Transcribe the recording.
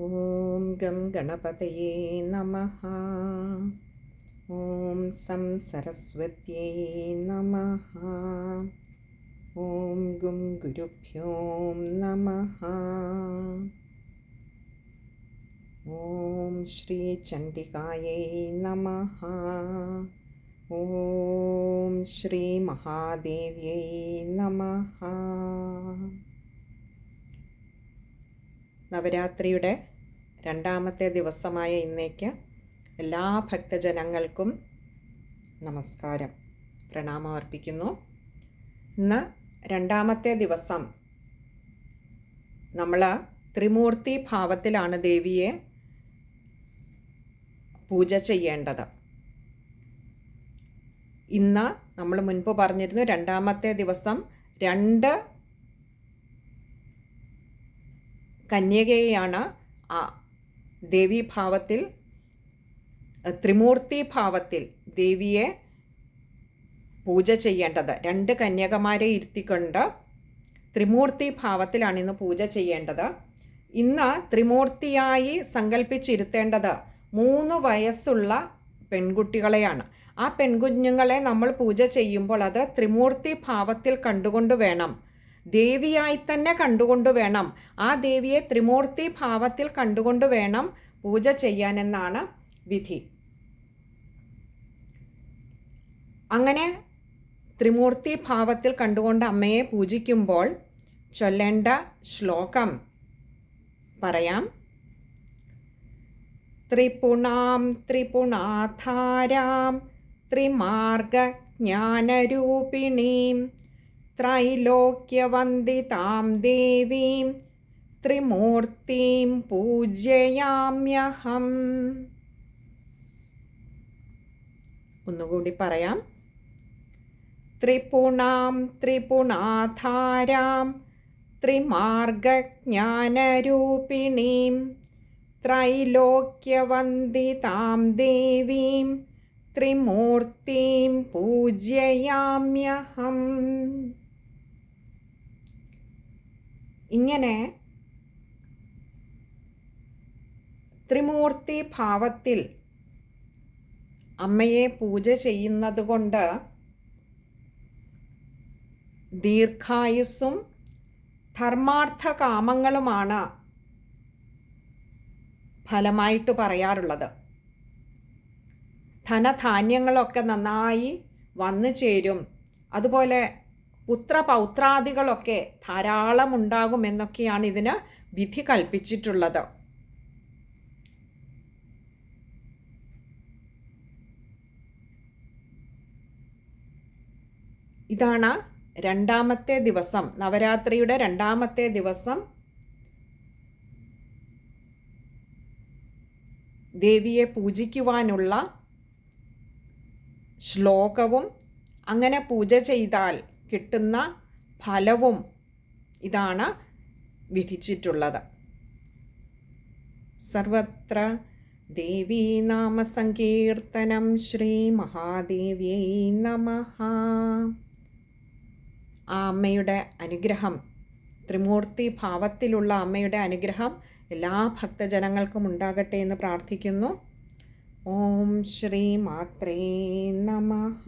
ഓം gum ഗണപതയേ നമഃ. ഓം some സരസ്വത്യൈ നമഃ. ഓം ഗും ഗുരുഭ്യോ നമഃ. ഓം ശ്രീ ചണ്ഡികായൈ നമഃ. ഓം ശ്രീ മഹാദേവ്യൈ നമഃ. നവരാത്രിയുടെ രണ്ടാമത്തെ ദിവസമായ ഇന്നേക്ക് എല്ലാ ഭക്തജനങ്ങൾക്കും നമസ്കാരം, പ്രണാമം അർപ്പിക്കുന്നു. ഇന്ന് രണ്ടാമത്തെ ദിവസം നമ്മൾ ത്രിമൂർത്തി ഭാവത്തിലാണ് ദേവിയെ പൂജ ചെയ്യേണ്ടത്. ഇന്ന് നമ്മൾ മുൻപ് പറഞ്ഞിരുന്നു, രണ്ടാമത്തെ ദിവസം 2 കന്യകയാണ് ദേവീഭാവത്തിൽ, ത്രിമൂർത്തി ഭാവത്തിൽ ദേവിയെ പൂജ ചെയ്യേണ്ടത്. 2 കന്യകമാരെ ഇരുത്തിക്കൊണ്ട് ത്രിമൂർത്തി ഭാവത്തിലാണ് ഇന്ന് പൂജ ചെയ്യേണ്ടത്. ഇന്ന് ത്രിമൂർത്തിയായി സങ്കല്പിച്ചിരുത്തേണ്ടത് 3 വയസ്സുള്ള പെൺകുട്ടികളെയാണ്. ആ പെൺകുഞ്ഞുങ്ങളെ നമ്മൾ പൂജ ചെയ്യുമ്പോൾ അത് ത്രിമൂർത്തി ഭാവത്തിൽ കണ്ടുകൊണ്ട് വേണം, ദേവിയായി തന്നെ കണ്ടുകൊണ്ട് വേണം, ആ ദേവിയെ ത്രിമൂർത്തി ഭാവത്തിൽ കണ്ടുകൊണ്ട് വേണം പൂജ ചെയ്യാനെന്നാണ് വിധി. അങ്ങനെ ത്രിമൂർത്തി ഭാവത്തിൽ കണ്ടുകൊണ്ട് അമ്മയെ പൂജിക്കുമ്പോൾ ചൊല്ലേണ്ട ശ്ലോകം പറയാം. ത്രിപുണാം ത്രിപുണാധാരാം ത്രിമാർഗജ്ഞാനരൂപിണീം ത്രൈലോക്യവന്ദിതാം ദേവീം ത്രിമൂർത്തിം പൂജയാമ്യഹം. ഒന്നുകൂടി പറയാം. ത്രിപുണാം ത്രിപുണാധാരാം ത്രിമാർഗജ്ഞാനരൂപിണീം ത്രൈലോക്യവന്ദിതാം ദേവീം ത്രിമൂർത്തിം പൂജയാമ്യഹം. ഇങ്ങനെ ത്രിമൂർത്തി ഭാവത്തിൽ അമ്മയെ പൂജ ചെയ്യുന്നത് കൊണ്ട് ദീർഘായുസ്സും ധർമാർത്ഥ കാമങ്ങളുമാണ് ഫലമായിട്ട് പറയാറുള്ളത്. ധനധാന്യങ്ങളൊക്കെ നന്നായി വന്നു ചേരും, അതുപോലെ പുത്രപൗത്രാദികളൊക്കെ ധാരാളം ഉണ്ടാകുമെന്നൊക്കെയാണ് ഇതിന് വിധി കൽപ്പിച്ചിട്ടുള്ളത്. ഇതാണ് രണ്ടാമത്തെ ദിവസം, നവരാത്രിയുടെ രണ്ടാമത്തെ ദിവസം ദേവിയെ പൂജിക്കുവാനുള്ള ശ്ലോകവും അങ്ങനെ പൂജ ചെയ്താൽ കിട്ടുന്ന ഫലവും ഇതാണ് വിധിച്ചിട്ടുള്ളത്. സർവത്ര ദേവീനാമസങ്കീർത്തനം ശ്രീ മഹാദേവ്യൈ നമഃ. ആ അമ്മയുടെ അനുഗ്രഹം, ത്രിമൂർത്തി ഭാവത്തിലുള്ള അമ്മയുടെ അനുഗ്രഹം എല്ലാ ഭക്തജനങ്ങൾക്കും ഉണ്ടാകട്ടെ എന്ന് പ്രാർത്ഥിക്കുന്നു. ഓം ശ്രീ മാത്രേ നമഃ.